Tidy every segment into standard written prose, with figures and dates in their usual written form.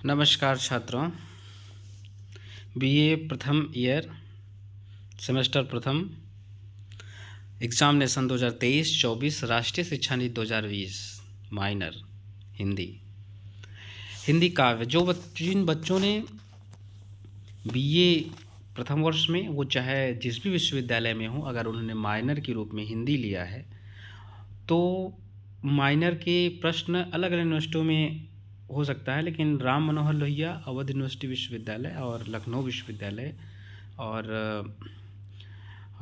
नमस्कार छात्रों। बीए प्रथम ईयर सेमेस्टर प्रथम एग्जामिनेशन 2023-24 राष्ट्रीय शिक्षा नीति 2020 माइनर हिंदी काव्य। जिन बच्चों ने बीए प्रथम वर्ष में, वो चाहे जिस भी विश्वविद्यालय में हो, अगर उन्होंने माइनर के रूप में हिंदी लिया है तो माइनर के प्रश्न अलग अलग यूनिवर्सिटियों में हो सकता है, लेकिन राम मनोहर लोहिया अवध यूनिवर्सिटी विश्वविद्यालय और लखनऊ विश्वविद्यालय और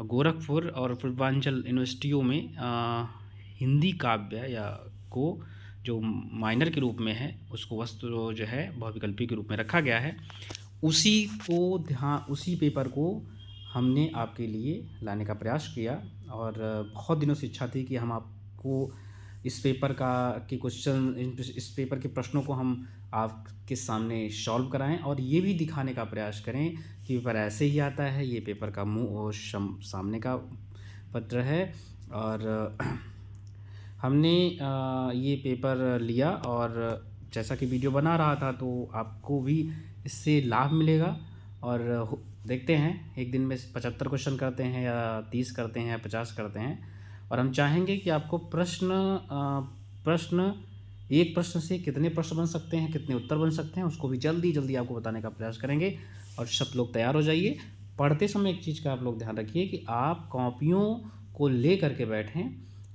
गोरखपुर और पूर्वांचल यूनिवर्सिटियों में हिंदी काव्य या को जो माइनर के रूप में है उसको वस्तु जो है बहुविकल्पी के रूप में रखा गया है। उसी पेपर को हमने आपके लिए लाने का प्रयास किया और बहुत दिनों से इच्छा थी कि हम आपको इस पेपर इस पेपर के प्रश्नों को हम आपके सामने सॉल्व कराएं और ये भी दिखाने का प्रयास करें कि पेपर ऐसे ही आता है, ये पेपर का मुंह और सामने का पत्र है। और हमने ये पेपर लिया और जैसा कि वीडियो बना रहा था तो आपको भी इससे लाभ मिलेगा। और देखते हैं एक दिन में 75 क्वेश्चन करते हैं या 30 करते हैं या 50 करते हैं। और हम चाहेंगे कि आपको एक प्रश्न से कितने प्रश्न बन सकते हैं, कितने उत्तर बन सकते हैं, उसको भी जल्दी आपको बताने का प्रयास करेंगे। और सब लोग तैयार हो जाइए। पढ़ते समय एक चीज़ का आप लोग ध्यान रखिए कि आप कॉपियों को ले करके बैठें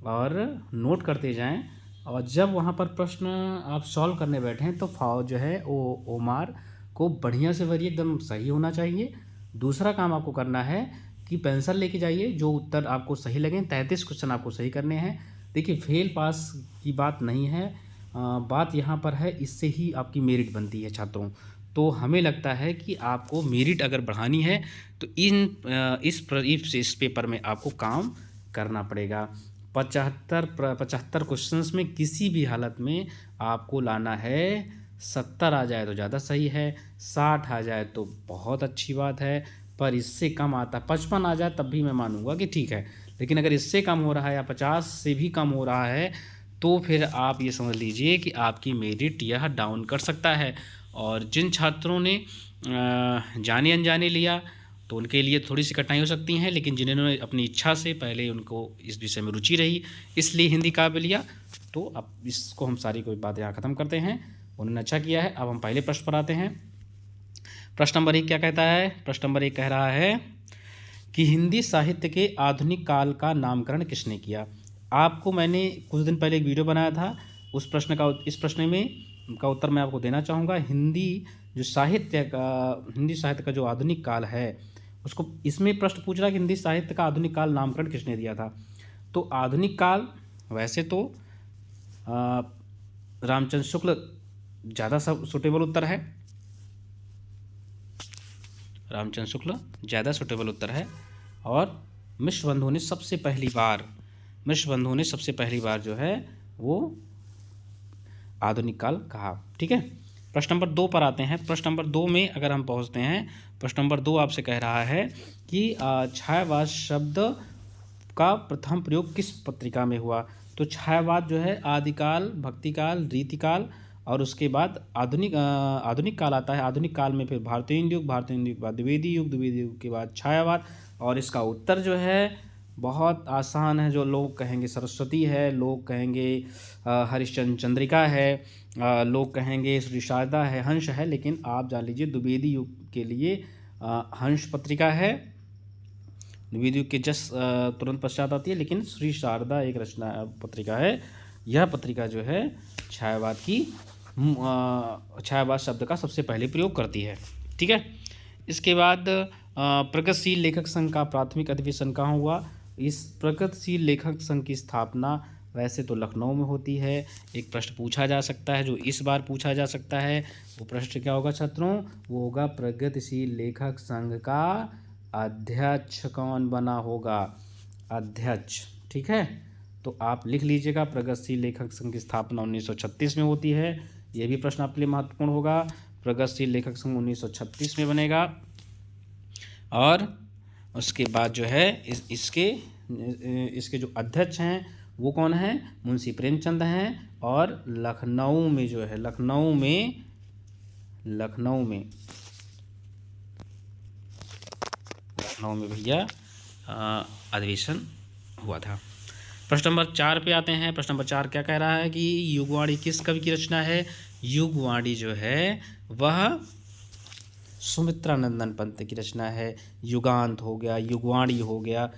और नोट करते जाएं, और जब वहाँ पर प्रश्न आप सॉल्व करने बैठें तो जो है वो ओमार को बढ़िया से भरिए, एकदम सही होना चाहिए। दूसरा काम आपको करना है कि पेंसिल लेके जाइए, जो उत्तर आपको सही लगें। 33 क्वेश्चन आपको सही करने हैं। देखिए, फेल पास की बात नहीं है, बात यहाँ पर है इससे ही आपकी मेरिट बनती है छात्रों। तो हमें लगता है कि आपको मेरिट अगर बढ़ानी है तो इस पेपर में आपको काम करना पड़ेगा। 75 क्वेश्चंस में किसी भी हालत में आपको लाना है 70 आ जाए तो ज़्यादा सही है, 60 आ जाए तो बहुत अच्छी बात है, पर इससे कम आता 55 आ जाए तब भी मैं मानूंगा कि ठीक है। लेकिन अगर इससे कम हो रहा है या 50 से भी कम हो रहा है तो फिर आप ये समझ लीजिए कि आपकी मेरिट यह डाउन कर सकता है। और जिन छात्रों ने जाने अनजाने लिया तो उनके लिए थोड़ी सी कठिनाई हो सकती हैं, लेकिन जिन्होंने अपनी इच्छा से पहले उनको इस विषय में रुचि रही इसलिए हिंदी काव्य लिया, तो अब इसको हम सारी कोई बात यहाँ ख़त्म करते हैं। उन्होंने अच्छा किया है। अब हम पहले प्रश्न पर आते हैं। प्रश्न नंबर 1 क्या कहता है? प्रश्न नंबर 1 कह रहा है कि हिंदी साहित्य के आधुनिक काल का नामकरण किसने किया? आपको मैंने कुछ दिन पहले एक वीडियो बनाया था, इस प्रश्न में का उत्तर मैं आपको देना चाहूँगा। हिंदी साहित्य का जो आधुनिक काल है उसको, इसमें प्रश्न पूछ रहा है कि हिंदी साहित्य का आधुनिक काल नामकरण किसने दिया था। तो आधुनिक काल वैसे तो रामचंद्र शुक्ल ज़्यादा सुटेबल उत्तर है, रामचंद्र शुक्ल ज़्यादा सुटेबल उत्तर है। और मिश्र बंधु ने सबसे पहली बार जो है वो आधुनिक काल कहा। ठीक है, प्रश्न नंबर 2 पर आते हैं। प्रश्न नंबर 2 में अगर हम पहुंचते हैं, प्रश्न नंबर 2 आपसे कह रहा है कि छायावाद शब्द का प्रथम प्रयोग किस पत्रिका में हुआ? तो छायावाद जो है आदिकाल, भक्तिकाल, रीतिकाल और उसके बाद आधुनिक काल आता है। आधुनिक काल में फिर भारतीय युग के बाद द्विवेदी युग के बाद छायावाद। और इसका उत्तर जो है बहुत आसान है। जो लोग कहेंगे सरस्वती है, लोग कहेंगे हरिश्चंद्र चंद्रिका है, लोग कहेंगे श्री शारदा है, हंस है, लेकिन आप जान लीजिए द्विवेदी युग के लिए हंस पत्रिका है। द्विवेदी युग के तुरंत पश्चात आती है, लेकिन श्री शारदा एक रचना पत्रिका है। यह पत्रिका जो है छायावाद शब्द का सबसे पहले प्रयोग करती है। ठीक है, इसके बाद प्रगतिशील लेखक संघ का प्राथमिक अधिवेशन कहाँ हुआ? इस प्रगतिशील लेखक संघ की स्थापना वैसे तो लखनऊ में होती है। एक प्रश्न पूछा जा सकता है जो इस बार पूछा जा सकता है, वो प्रश्न क्या होगा छात्रों? वो होगा प्रगतिशील लेखक संघ का अध्यक्ष कौन बना होगा? अध्यक्ष। ठीक है, तो आप लिख लीजिएगा प्रगतिशील लेखक संघ की स्थापना 1936 में होती है। यह भी प्रश्न आपके लिए महत्वपूर्ण होगा। प्रगतिशील लेखक संघ 1936 में बनेगा। और उसके बाद जो है इसके जो अध्यक्ष हैं वो कौन है? मुंशी प्रेमचंद हैं। और लखनऊ में लखनऊ में भैया अधिवेशन हुआ था। प्रश्न नंबर 4 पे आते हैं। प्रश्न नंबर 4 क्या कह रहा है कि युगवाणी किस कवि की रचना है? युगवाणी जो है वह सुमित्रा नंदन पंत की रचना है। युगांत हो गया, युगवाणी हो गया,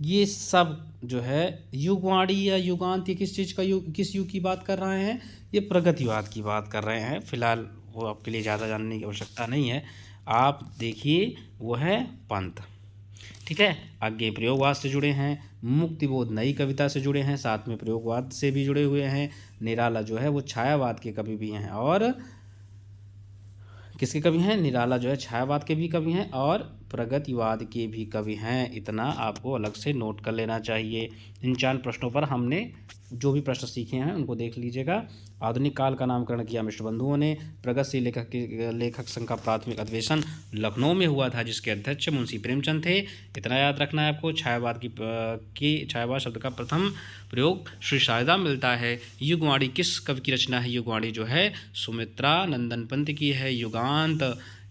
ये सब जो है युगवाणी या युगांत, ये किस चीज़ का किस युग की बात कर रहे हैं? ये प्रगतिवाद की बात कर रहे हैं। फिलहाल वो आपके लिए ज़्यादा जानने की आवश्यकता नहीं है। आप देखिए वो है पंत, ठीक है। आगे प्रयोगवाद से जुड़े हैं, मुक्तिबोध नई कविता से जुड़े हैं, साथ में प्रयोगवाद से भी जुड़े हुए हैं। निराला जो है वो छायावाद के कवि भी हैं। और किसके कवि हैं? निराला जो है छायावाद के भी कवि हैं और प्रगतिवाद के भी कवि हैं। इतना आपको अलग से नोट कर लेना चाहिए। इन 4 प्रश्नों पर हमने जो भी प्रश्न सीखे हैं उनको देख लीजिएगा। आधुनिक काल का नामकरण किया मिश्र बंधुओं ने। प्रगतिशील लेखक संघ का प्राथमिक अधिवेशन लखनऊ में हुआ था, जिसके अध्यक्ष मुंशी प्रेमचंद थे। इतना याद रखना है आपको। छायावाद शब्द का प्रथम प्रयोग श्री शारदा मिलता है। युगवाणी किस कवि की रचना है? युगवाणी जो है सुमित्रा नंदन पंत की है। युगांत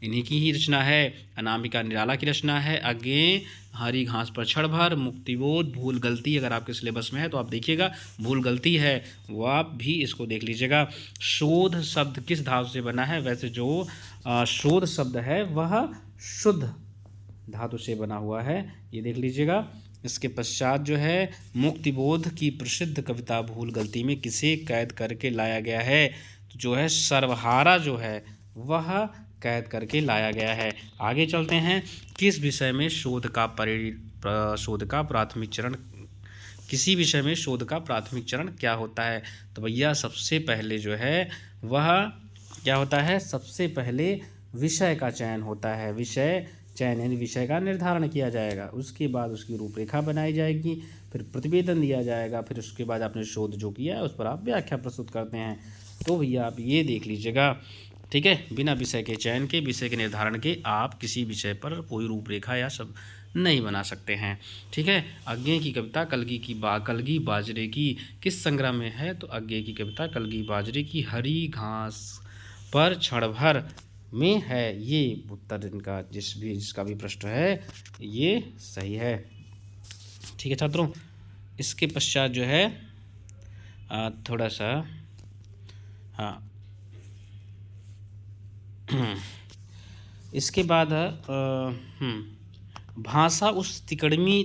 इन्हीं की ही रचना है। अनामिका निराला की रचना है। आगे हरी घास पर क्षण भर, मुक्तिबोध, भूल गलती अगर आपके सिलेबस में है तो आप देखिएगा, भूल गलती है वो आप भी इसको देख लीजिएगा। शोध शब्द किस धातु से बना है? वैसे जो शोध शब्द है वह शुद्ध धातु से बना हुआ है, ये देख लीजिएगा। इसके पश्चात जो है मुक्तिबोध की प्रसिद्ध कविता भूल गलती में किसे कैद करके लाया गया है? तो जो है सर्वहारा जो है वह कैद करके लाया गया है। आगे चलते हैं। किस विषय में शोध का प्राथमिक चरण, किसी विषय में शोध का प्राथमिक चरण क्या होता है? तो भैया सबसे पहले जो है वह क्या होता है? सबसे पहले विषय का चयन होता है। विषय चयन यानी विषय का निर्धारण किया जाएगा, उसके बाद उसकी रूपरेखा बनाई जाएगी, फिर प्रतिवेदन दिया जाएगा, फिर उसके बाद आपने शोध जो किया है उस पर आप व्याख्या प्रस्तुत करते हैं। तो भैया आप ये देख लीजिएगा, ठीक है। बिना विषय के चयन के, विषय के निर्धारण के आप किसी विषय पर कोई रूपरेखा या सब नहीं बना सकते हैं, ठीक है। अज्ञे की कविता कलगी बाजरे की किस संग्रह में है? तो अज्ञे की कविता कलगी बाजरे की हरी घास पर क्षण भर में है। ये उत्तर इनका जिसका भी प्रश्न है ये सही है, ठीक है छात्रों। इसके पश्चात जो है थोड़ा सा हाँ इसके बाद भाषा उस तिकड़मी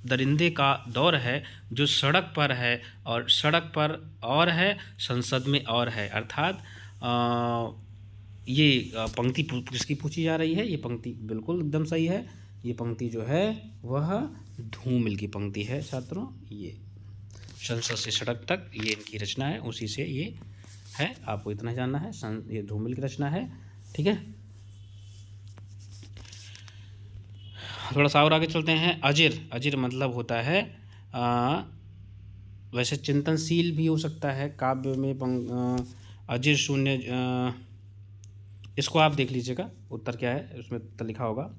दरिंदे का दौर है जो सड़क पर है और सड़क पर और है, संसद में और है। अर्थात ये पंक्ति जिसकी पूछी जा रही है, ये पंक्ति बिल्कुल एकदम सही है। ये पंक्ति जो है वह धूमिल की पंक्ति है छात्रों। ये संसद से सड़क तक ये इनकी रचना है, उसी से ये है, आपको इतना जानना है। ये धूमिल की रचना है, ठीक है। थोड़ा सा और आगे चलते हैं। अजिर मतलब होता है वैसे चिंतनशील भी हो सकता है काव्य में। अजिर शून्य, इसको आप देख लीजिएगा उत्तर क्या है, उसमें उत्तर लिखा होगा,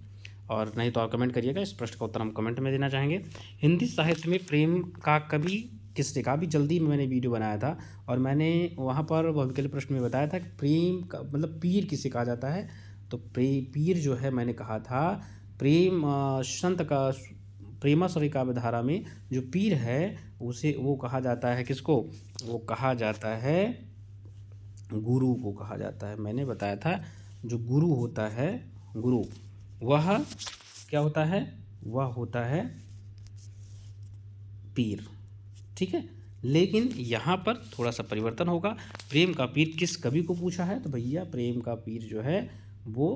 और नहीं तो आप कमेंट करिएगा। इस प्रश्न का उत्तर हम कमेंट में देना चाहेंगे। हिंदी साहित्य में प्रेम का कवि किसने? काफ़ी जल्दी में मैंने वीडियो बनाया था और मैंने वहाँ पर भविष्य के प्रश्न में बताया था कि प्रेम का मतलब पीर किसे कहा जाता है। तो पीर जो है मैंने कहा था प्रेम संत का प्रेमाश्रय काव्य धारा में जो पीर है उसे वो कहा जाता है किसको? वो कहा जाता है गुरु को कहा जाता है। मैंने बताया था जो गुरु होता है, गुरु वह क्या होता है? वह होता है पीर, ठीक है। लेकिन यहाँ पर थोड़ा सा परिवर्तन होगा। प्रेम का पीर किस कवि को पूछा है? तो भैया प्रेम का पीर जो है वो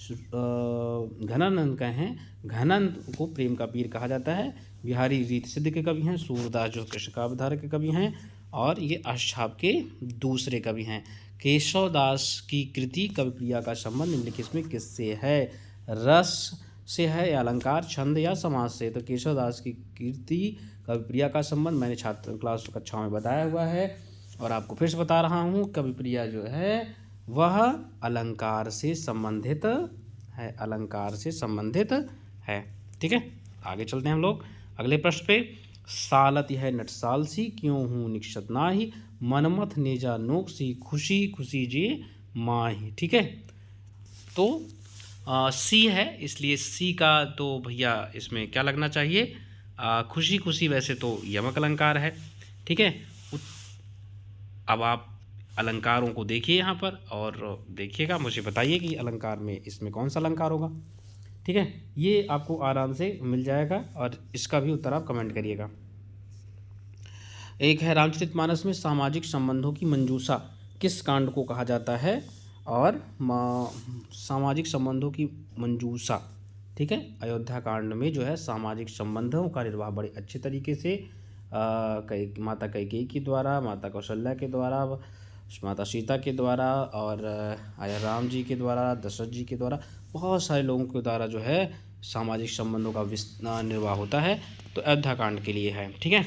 घनानंद का हैं। घनानंद को प्रेम का पीर कहा जाता है। बिहारी रीत सिद्ध के कवि हैं। सूरदास जो कृष्ण काव्यधारा के कवि हैं और ये अष्टछाप के दूसरे कवि हैं। केशवदास की कृति कविप्रिया का संबंध निम्नलिखित में किससे है? रस से है या अलंकार, छंद या समास से? तो केशवदास की कृति कविप्रिया का संबंध मैंने छात्र क्लास कक्षा में बताया हुआ है और आपको फिर से बता रहा हूँ। कविप्रिया जो है वह अलंकार से संबंधित है, अलंकार से संबंधित है, ठीक है। आगे चलते हैं हम लोग अगले प्रश्न पे। सालत है नटसाल सी क्यों हूँ निक्षत नाही, मनमथ नेजा नोक सी खुशी खुशी जी माही, ठीक है। तो सी है, इसलिए सी का तो भैया इसमें क्या लगना चाहिए, खुशी खुशी, वैसे तो यमक अलंकार है। ठीक है, अब आप अलंकारों को देखिए यहाँ पर और देखिएगा, मुझे बताइए कि अलंकार में इसमें कौन सा अलंकार होगा। ठीक है, ये आपको आराम से मिल जाएगा और इसका भी उत्तर आप कमेंट करिएगा। एक है रामचरितमानस में सामाजिक संबंधों की मंजूषा किस कांड को कहा जाता है, और सामाजिक संबंधों की मंजूषा, ठीक है, अयोध्या कांड में जो है सामाजिक संबंधों का निर्वाह बड़े अच्छे तरीके से माता कैकेयी के द्वारा, माता कौशल्या के द्वारा, माता सीता के द्वारा और राम जी के द्वारा, दशरथ जी के द्वारा, बहुत सारे लोगों के द्वारा जो है सामाजिक संबंधों का निर्वाह होता है। तो अयोध्या कांड के लिए है। ठीक है,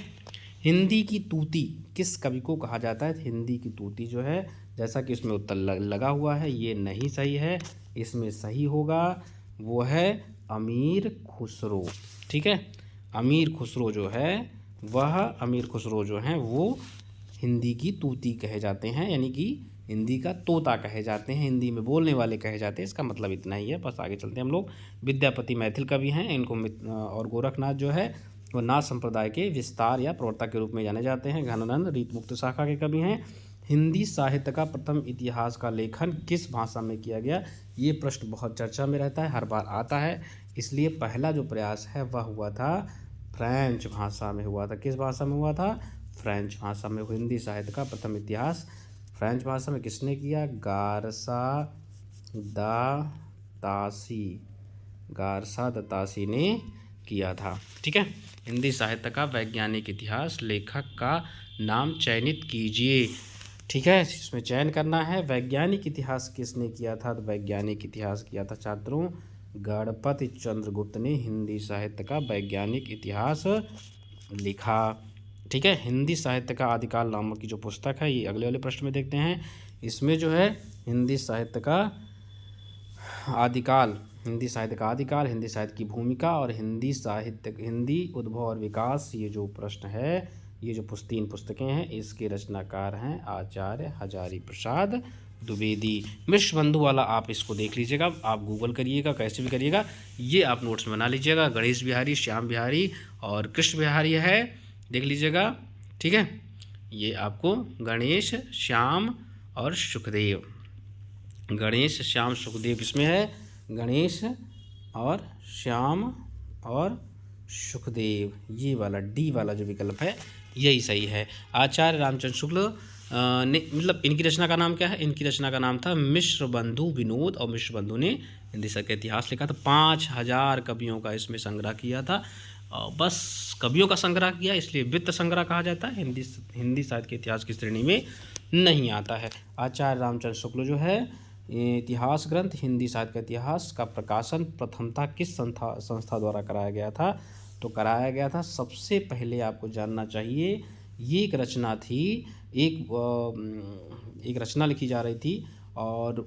हिंदी की तूती किस कवि को कहा जाता है। हिंदी की तूती जो है, जैसा कि इसमें उत्तर लगा हुआ है, ये नहीं सही है। इसमें सही होगा वो है अमीर खुसरो। ठीक है, अमीर खुसरो जो हैं वो हिंदी की तूती कहे जाते हैं, यानी कि हिंदी का तोता कहे जाते हैं, हिंदी में बोलने वाले कहे जाते हैं। इसका मतलब इतना ही है। बस आगे चलते हैं हम लोग। विद्यापति मैथिल कवि हैं, इनको और गोरखनाथ जो है वो नाथ संप्रदाय के विस्तार या प्रवक्ता के रूप में जाने जाते हैं। घनानंद रीतमुक्त शाखा के कवि हैं। हिंदी साहित्य का प्रथम इतिहास का लेखन किस भाषा में किया गया। ये प्रश्न बहुत चर्चा में रहता है, हर बार आता है, इसलिए पहला जो प्रयास है वह हुआ था फ्रेंच भाषा में हुआ था। किस भाषा में हुआ था, फ्रेंच भाषा में। हिंदी साहित्य का प्रथम इतिहास फ्रेंच भाषा में किसने किया, गारसा द तासी ने किया था। ठीक है, हिंदी साहित्य का वैज्ञानिक इतिहास, लेखक का नाम चयनित कीजिए। ठीक है, इसमें चयन करना है। वैज्ञानिक इतिहास किसने किया था, तो वैज्ञानिक इतिहास किया था छात्रों गणपति चंद्रगुप्त ने हिंदी साहित्य का वैज्ञानिक इतिहास लिखा। ठीक है, हिंदी साहित्य का आदिकाल नामक की जो पुस्तक है, ये अगले वाले प्रश्न में देखते हैं। इसमें जो है हिंदी साहित्य का आदिकाल, हिंदी साहित्य की भूमिका और हिंदी उद्भव और विकास, ये जो प्रश्न है, ये जो 3 पुस्तकें हैं, इसके रचनाकार हैं आचार्य हजारी प्रसाद द्विवेदी। मिश्र बंधु वाला आप इसको देख लीजिएगा, आप गूगल करिएगा, कैसे भी करिएगा, ये आप नोट्स में बना लीजिएगा। गणेश बिहारी, श्याम बिहारी और कृष्ण बिहारी है, देख लीजिएगा। ठीक है, ये आपको गणेश, श्याम और सुखदेव, गणेश, श्याम, सुखदेव इसमें है, गणेश और श्याम और सुखदेव, ये वाला डी वाला जो विकल्प है यही सही है। आचार्य रामचंद्र शुक्ल ने, मतलब इनकी रचना का नाम क्या है, इनकी रचना का नाम था मिश्र बंधु विनोद, और मिश्र बंधु ने हिंदी साहित्य का इतिहास लिखा था। 5000 कवियों का इसमें संग्रह किया था। बस कवियों का संग्रह किया, इसलिए वित्त संग्रह कहा जाता है, हिंदी साहित्य के इतिहास की श्रेणी में नहीं आता है। आचार्य रामचंद्र शुक्ल जो है, इतिहास ग्रंथ हिंदी साहित्य का इतिहास का प्रकाशन प्रथमतः किस संस्था द्वारा कराया गया था, तो कराया गया था, सबसे पहले आपको जानना चाहिए, ये एक रचना थी, एक रचना लिखी जा रही थी और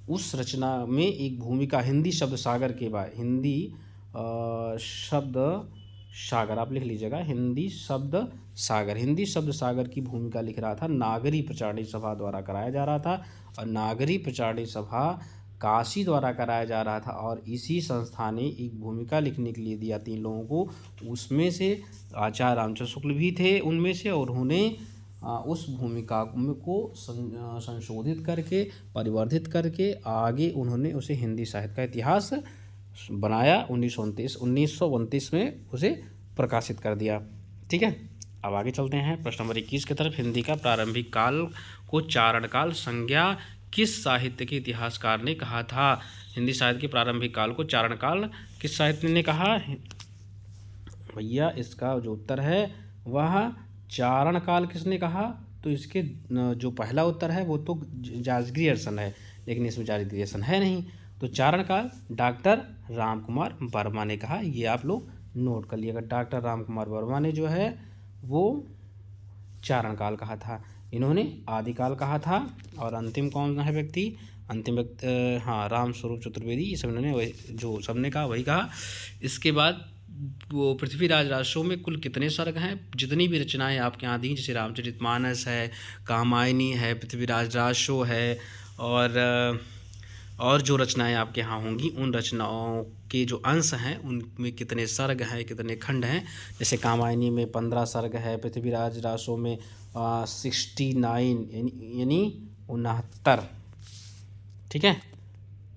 उस रचना में एक भूमिका हिंदी शब्द सागर के बाद, हिंदी शब्द सागर आप लिख लीजिएगा, हिंदी शब्द सागर की भूमिका लिख रहा था, नागरी प्रचारणी सभा द्वारा कराया जा रहा था, और नागरी प्रचारणी सभा काशी द्वारा कराया जा रहा था, और इसी संस्था ने एक भूमिका लिखने के लिए दिया 3 लोगों को, उसमें से आचार्य रामचंद्र शुक्ल भी थे उनमें से, और उन्होंने उस भूमिका को संशोधित करके, परिवर्धित करके आगे उन्होंने उसे हिंदी साहित्य का इतिहास बनाया। 1929 में उसे प्रकाशित कर दिया। ठीक है, अब आगे चलते हैं प्रश्न नंबर 21 की तरफ। हिंदी का प्रारंभिक काल को चारणकाल संज्ञा किस साहित्य के इतिहासकार ने कहा था। हिंदी साहित्य के प्रारंभिक काल को चारणकाल किस साहित्य ने कहा भैया, इसका जो उत्तर है वह चारण काल किसने कहा, तो इसके जो पहला उत्तर है वो तो जॉर्ज ग्रियर्सन है, लेकिन इसमें जॉर्ज ग्रियर्सन है नहीं, तो चारण काल डॉक्टर राम कुमार वर्मा ने कहा। ये आप लोग नोट कर लिएगा, डॉक्टर राम कुमार वर्मा ने जो है वो चारण काल कहा था, इन्होंने आदिकाल कहा था। और अंतिम कौन है व्यक्ति, अंतिम व्यक्ति हाँ राम स्वरूप चतुर्वेदी, ये सब इन्होंने जो सबने कहा वही कहा। इसके बाद वो पृथ्वीराज राजशो में कुल कितने सर्ग हैं, जितनी भी रचनाएं आपके यहाँ दी, जैसे रामचरितमानस है, कामायनी है, पृथ्वीराज राजशो है, और और जो रचनाएं आपके यहाँ होंगी उन रचनाओं के जो अंश हैं उनमें कितने सर्ग हैं, कितने खंड हैं। जैसे कामायनी में 15 सर्ग है, पृथ्वीराज रासो में 69 यानी 69, ठीक है।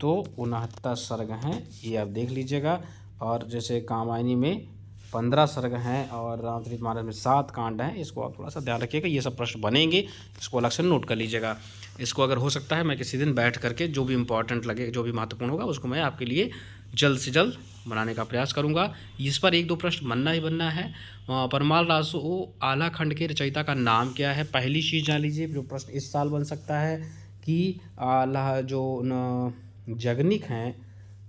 तो 69 सर्ग हैं, ये आप देख लीजिएगा। और जैसे कामायनी में 15 सर्ग हैं और रामचरितमानस में 7 कांड हैं। इसको आप थोड़ा सा ध्यान रखिएगा, ये सब प्रश्न बनेंगे, इसको अलग से नोट कर लीजिएगा। इसको अगर हो सकता है मैं किसी दिन बैठ करके जो भी इम्पोर्टेंट लगे, जो भी महत्वपूर्ण होगा, उसको मैं आपके लिए जल्द से जल्द बनाने का प्रयास करूंगा। इस पर 1-2 प्रश्न बनना ही बनना है। परमाल रासो आला खंड के रचयिता का नाम क्या है, पहली चीज़ जान लीजिए। जो प्रश्न इस साल बन सकता है कि आला जो जगनिक हैं,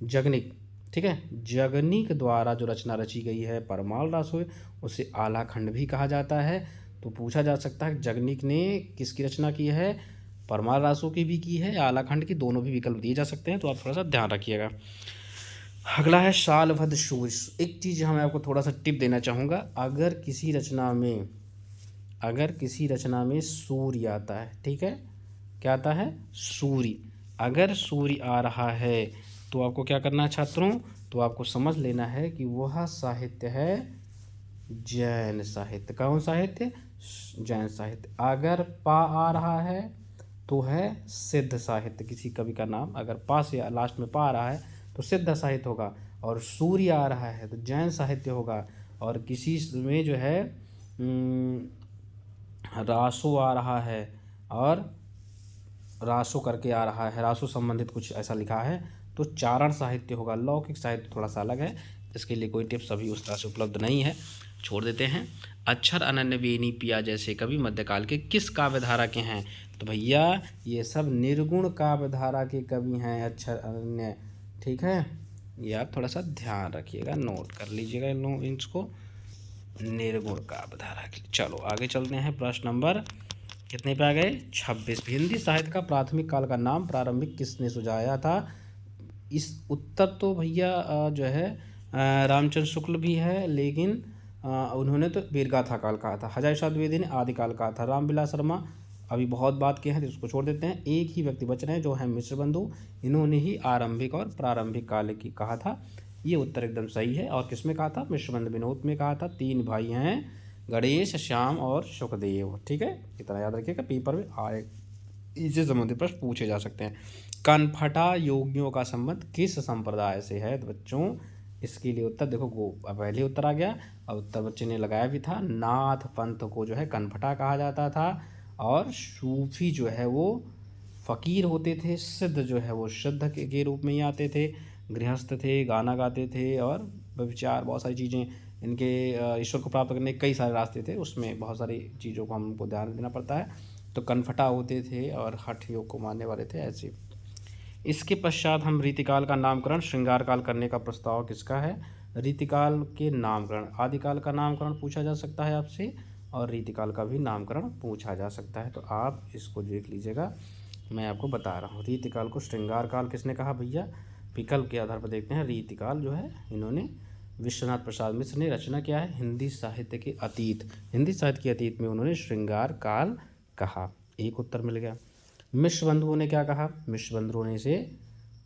जगनिक, ठीक है, जगनिक द्वारा जो रचना रची गई है परमाल रासो, उसे आला खंड भी कहा जाता है। तो पूछा जा सकता है जगनिक ने किसकी रचना की है, परमाल रासो की भी की है, आला खंड की, दोनों भी विकल्प दिए जा सकते हैं। तो आप थोड़ा सा ध्यान रखिएगा। अगला है शालभद्र सूर्य। एक चीज़ यहाँ मैं आपको थोड़ा सा टिप देना चाहूँगा, अगर किसी रचना में सूर्य आता है, ठीक है, क्या आता है, सूर्य, अगर सूर्य आ रहा है तो आपको क्या करना है छात्रों, तो आपको समझ लेना है कि वह साहित्य है जैन साहित्य। कौन साहित्य, जैन साहित्य। अगर पा आ रहा है तो है सिद्ध साहित्य, किसी कवि का नाम अगर पा से लास्ट में पा आ रहा है तो सिद्ध साहित्य होगा, और सूर्य आ रहा है तो जैन साहित्य होगा। और किसी में जो है रासो आ रहा है और रासो करके आ रहा है, रासो संबंधित कुछ ऐसा लिखा है तो चारण साहित्य होगा। लौकिक साहित्य थोड़ा सा अलग है, इसके लिए कोई टिप्स अभी उस तरह से उपलब्ध नहीं है, छोड़ देते हैं। अक्षर अनन्य बेनी पिया जैसे कवि मध्यकाल के किस काव्यधारा के हैं, तो भैया ये सब निर्गुण काव्यधारा के कवि हैं, अक्षर अनन्य, ठीक है। ये आप थोड़ा सा ध्यान रखिएगा, नोट कर लीजिएगा इसको, निर्गुण काव्यधारा के। चलो आगे चलते हैं, प्रश्न नंबर कितने पे आ गए, 26। हिंदी साहित्य का प्राथमिक काल का नाम प्रारंभिक किसने सुझाया था। इस उत्तर तो भैया जो है रामचंद्र शुक्ल भी है, लेकिन उन्होंने तो वीरगाथा काल कहा था। हजारीशा द्विवेदी ने आदिकाल कहा था। रामविलास शर्मा अभी बहुत बात किए हैं तो इसको छोड़ देते हैं। एक ही व्यक्ति बच रहे हैं जो है मिश्र बंधु, इन्होंने ही आरंभिक और प्रारंभिक काल की कहा था। ये उत्तर एकदम सही है। और किसमें कहा था, मिश्र बंधु विनोद में कहा था। 3 भाई हैं, गणेश, श्याम और सुखदेव, ठीक है, इतना याद रखिएगा, पेपर में आए, इससे संबंधित प्रश्न पूछे जा सकते हैं। कनफटा योगियों का संबंध किस संप्रदाय से है, तो बच्चों इसके लिए उत्तर देखो, पहले उत्तर आ गया और उत्तर बच्चे ने लगाया भी था। नाथ पंथ को जो है कनफटा कहा जाता था, और सूफी जो है वो फ़कीर होते थे, सिद्ध जो है वो सिद्ध के रूप में ही आते थे, गृहस्थ थे, गाना गाते थे और विचार, बहुत सारी चीज़ें इनके ईश्वर को प्राप्त करने के कई सारे रास्ते थे, उसमें बहुत सारी चीज़ों को हमको ध्यान देना पड़ता है। तो कनफटा होते थे और हठ योग को मानने वाले थे, ऐसे। इसके पश्चात हम रीतिकाल का नामकरण श्रृंगार काल करने का प्रस्ताव किसका है। रीतिकाल के नामकरण, आदिकाल का नामकरण पूछा जा सकता है आपसे, और रीतिकाल का भी नामकरण पूछा जा सकता है। तो आप इसको देख लीजिएगा, मैं आपको बता रहा हूँ। रीतिकाल को श्रृंगार काल किसने कहा भैया, विकल्प के आधार पर देखते हैं। रीतिकाल जो है इन्होंने विश्वनाथ प्रसाद मिश्र ने रचना किया है हिंदी साहित्य के अतीत, हिंदी साहित्य के अतीत में उन्होंने श्रृंगार काल कहा, एक उत्तर मिल गया। मिश्र बंधुओं ने क्या कहा, मिश्र बंधुओं ने इसे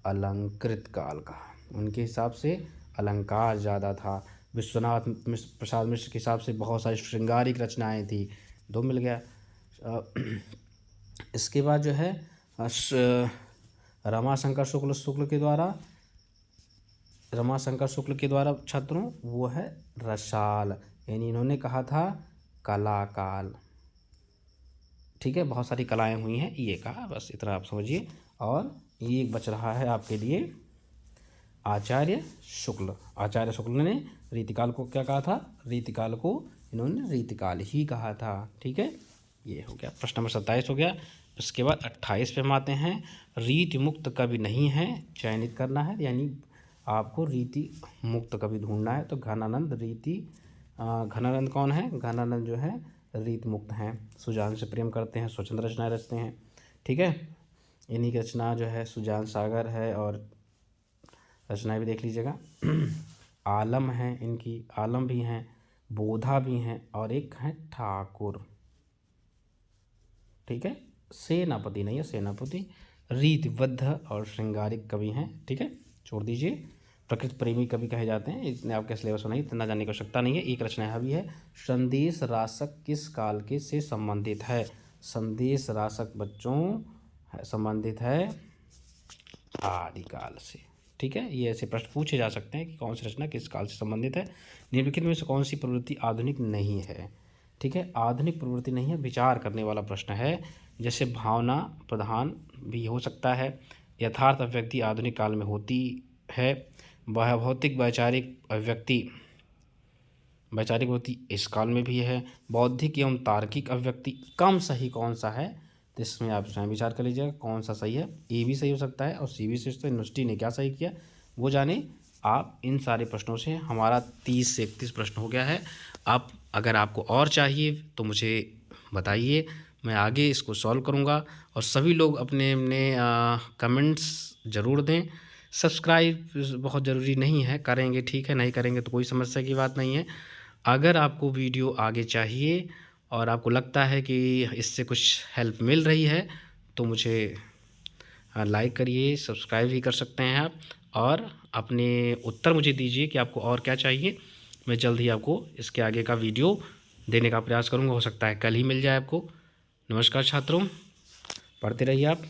अलंकृत काल कहा, उनके हिसाब से अलंकार ज़्यादा था। विश्वनाथ प्रसाद मिश्र के हिसाब से बहुत सारी श्रृंगारिक रचनाएं थी, 2 मिल गया। इसके बाद जो है रमाशंकर शुक्ल के द्वारा छात्रों वो है रसाल, यानी इन्होंने कहा था कला काल, ठीक है, बहुत सारी कलाएं हुई हैं, ये कहा, बस इतना आप समझिए। और ये बच रहा है आपके लिए आचार्य शुक्ल ने रीतिकाल को क्या कहा था, रीतिकाल को इन्होंने रीतिकाल ही कहा था, ठीक है। ये हो गया, प्रश्न नंबर 27 हो गया। उसके बाद 28 पे हम आते हैं। रीति मुक्त कवि नहीं है, चयनित करना है, यानी आपको रीति मुक्त कवि ढूंढना है। तो घनानंद कौन है, घनानंद जो है रीति मुक्त हैं, सुजान से प्रेम करते हैं, स्वच्छंद रचनाएं रचते हैं, ठीक है। इन्हीं की रचना जो है सुजान सागर है, और रचनाएं भी देख लीजिएगा। आलम हैं इनकी, आलम भी हैं, बोधा भी हैं, और एक है ठाकुर, ठीक है, सेनापति नहीं है, सेनापति रीतिबद्ध और श्रृंगारिक कवि हैं। ठीक है, छोड़ दीजिए। प्रकृति प्रेमी कवि कहे जाते हैं, इतने आपके सिलेबस में नहीं, इतना जानने की आवश्यकता नहीं है। एक रचना यह भी है, संदेश रासक किस काल के से संबंधित है। संदेश रासक बच्चों संबंधित है आदिकाल से। ठीक है, ये ऐसे प्रश्न पूछे जा सकते हैं कि कौन सी रचना किस काल से संबंधित है। निम्नलिखित में से कौन सी प्रवृत्ति आधुनिक नहीं है। ठीक है, आधुनिक प्रवृत्ति नहीं है, विचार करने वाला प्रश्न है। जैसे भावना प्रधान भी हो सकता है। यथार्थ अभिव्यक्ति आधुनिक काल में होती है। वह भौतिक वैचारिक अभिव्यक्ति इस काल में भी है। बौद्धिक एवं तार्किक अभिव्यक्ति कम सही कौन सा है, तो इसमें आप स्वयं विचार कर लीजिएगा कौन सा सही है। ए भी सही हो सकता है और सी भी सही हो सकता है। यूनिवर्सिटी ने क्या सही किया वो जाने आप। इन सारे प्रश्नों से हमारा 30 से 31 प्रश्न हो गया है। आप अगर आपको और चाहिए तो मुझे बताइए, मैं आगे इसको सॉल्व करूँगा। और सभी लोग अपने अपने कमेंट्स ज़रूर दें। सब्सक्राइब बहुत ज़रूरी नहीं है, करेंगे ठीक है, नहीं करेंगे तो कोई समस्या की बात नहीं है। अगर आपको वीडियो आगे चाहिए और आपको लगता है कि इससे कुछ हेल्प मिल रही है तो मुझे लाइक करिए, सब्सक्राइब भी कर सकते हैं आप। और अपने उत्तर मुझे दीजिए कि आपको और क्या चाहिए। मैं जल्द ही आपको इसके आगे का वीडियो देने का प्रयास करूँगा। हो सकता है कल ही मिल जाए आपको। नमस्कार छात्रों, पढ़ते रहिए आप।